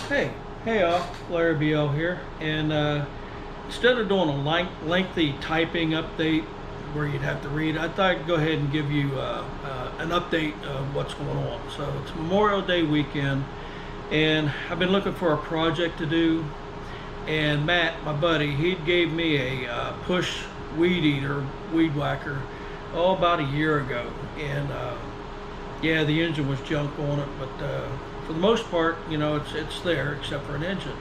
Hey all, Larry BL here, and instead of doing a lengthy typing update where you'd have to read, I thought I'd go ahead and give you an update of what's going on. So it's Memorial Day weekend, and I've been looking for a project to do, and Matt, my buddy, he gave me a push weed eater, weed whacker, about a year ago, and yeah, the engine was junk on it, but for the most part, you know, it's there except for an engine.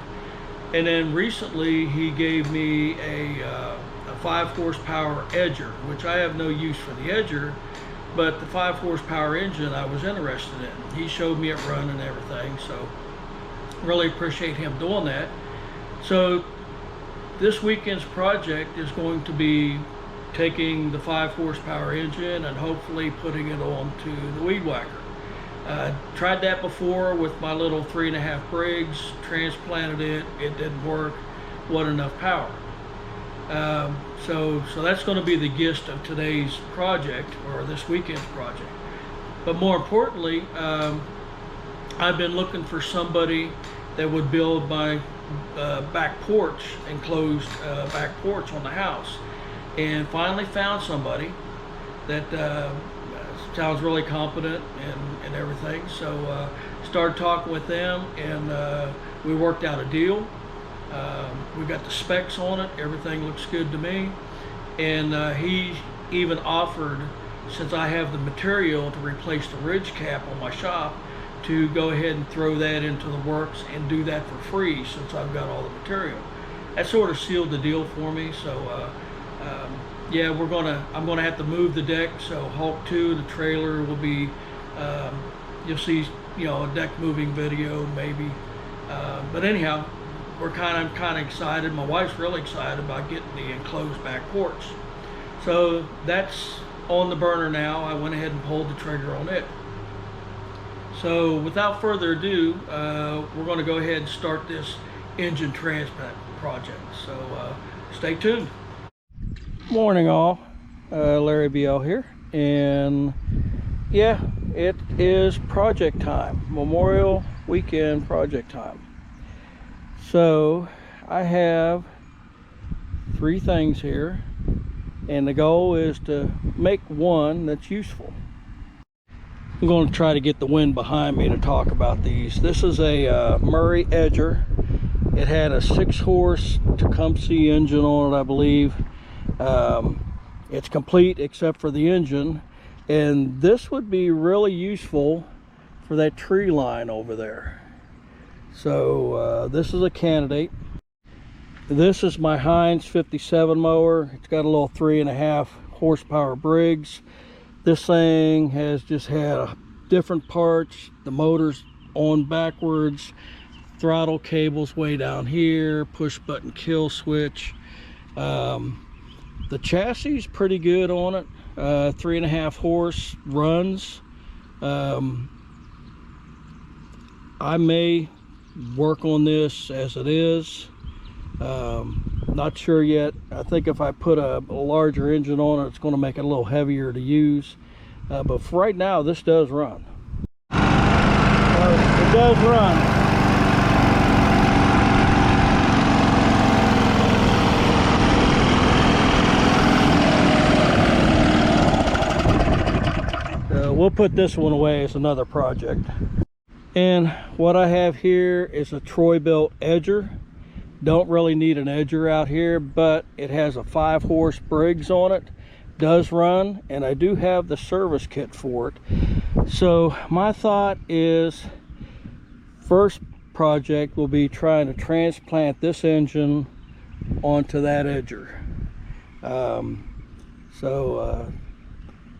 And then recently he gave me a 5 horsepower edger, which I have no use for the edger, but the 5 horsepower engine I was interested in. He showed me it running and everything, so really appreciate him doing that. So this weekend's project is going to be taking the 5 horsepower engine and hopefully putting it onto the weed whacker. Tried that before with my little 3.5 Briggs, transplanted it, it didn't work, wasn't enough power. So that's going to be the gist of today's project, or this weekend's project. But more importantly, I've been looking for somebody that would build my back porch, enclosed back porch on the house. And finally found somebody that sounds really competent and everything. So started talking with them, and we worked out a deal. We got the specs on it. Everything looks good to me. And he even offered, since I have the material to replace the ridge cap on my shop, to go ahead and throw that into the works and do that for free since I've got all the material. That sort of sealed the deal for me. So yeah, I'm gonna have to move the deck. So Hulk 2, the trailer, will be, you'll see, you know, a deck moving video maybe. But anyhow, I'm kind of excited. My wife's really excited about getting the enclosed back porch. So that's on the burner now. I went ahead and pulled the trigger on it. So without further ado, we're going to go ahead and start this engine transplant project. So stay tuned. Morning all, Larry BL here, and yeah, it is project time, Memorial Weekend project time. So I have 3 things here, and the goal is to make one that's useful. I'm going to try to get the wind behind me to talk about these. This is a Murray Edger. It had a 6 horse Tecumseh engine on it, I believe. It's complete except for the engine, and this would be really useful for that tree line over there. So this is a candidate. This is my Heinz 57 mower. It's got a little 3.5 horsepower Briggs. This thing has just had different parts. The motor's on backwards, throttle cable's way down here, push button kill switch. The chassis is pretty good on it. 3.5 horse runs. I may work on this as it is. Not sure yet. I think if I put a larger engine on it, it's going to make it a little heavier to use. But for right now, this does run. It does run. We'll put this one away as another project. And what I have here is a Troy-Bilt edger. Don't really need an edger out here, but it has a 5 horse Briggs on it. Does run, and I do have the service kit for it. So my thought is, first project will be trying to transplant this engine onto that edger.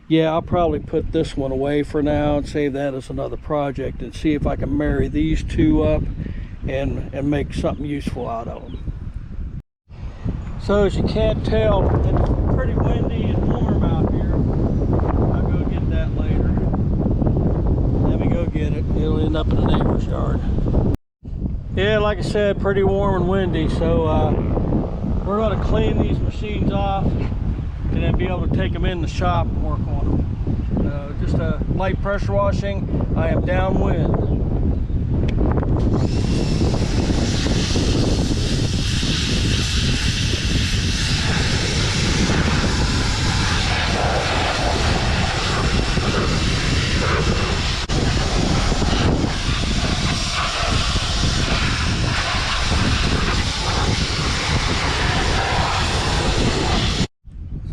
Yeah, I'll probably put this one away for now and save that as another project, and see if I can marry these 2 up and make something useful out of them. So as you can't tell, it's pretty windy and warm out here. I'll go get that later. Let me go get it. It'll end up in the neighbor's yard. Yeah, like I said, pretty warm and windy, so we're going to clean these machines off and then be able to take them in the shop and work on them. Just a light pressure washing. I am downwind.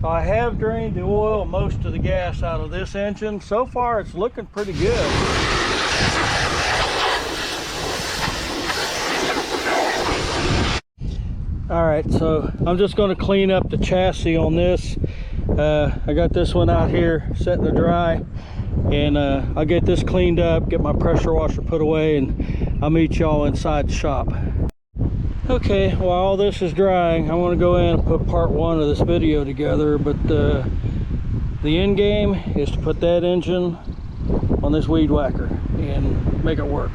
So I have drained the oil and most of the gas out of this engine. So far it's looking pretty good. All right, so I'm just going to clean up the chassis on this. I got this one out here setting to dry, and I'll get this cleaned up, get my pressure washer put away, and I'll meet y'all inside the shop. Okay, while all this is drying, I want to go in and put part one of this video together, but the end game is to put that engine on this weed whacker and make it work.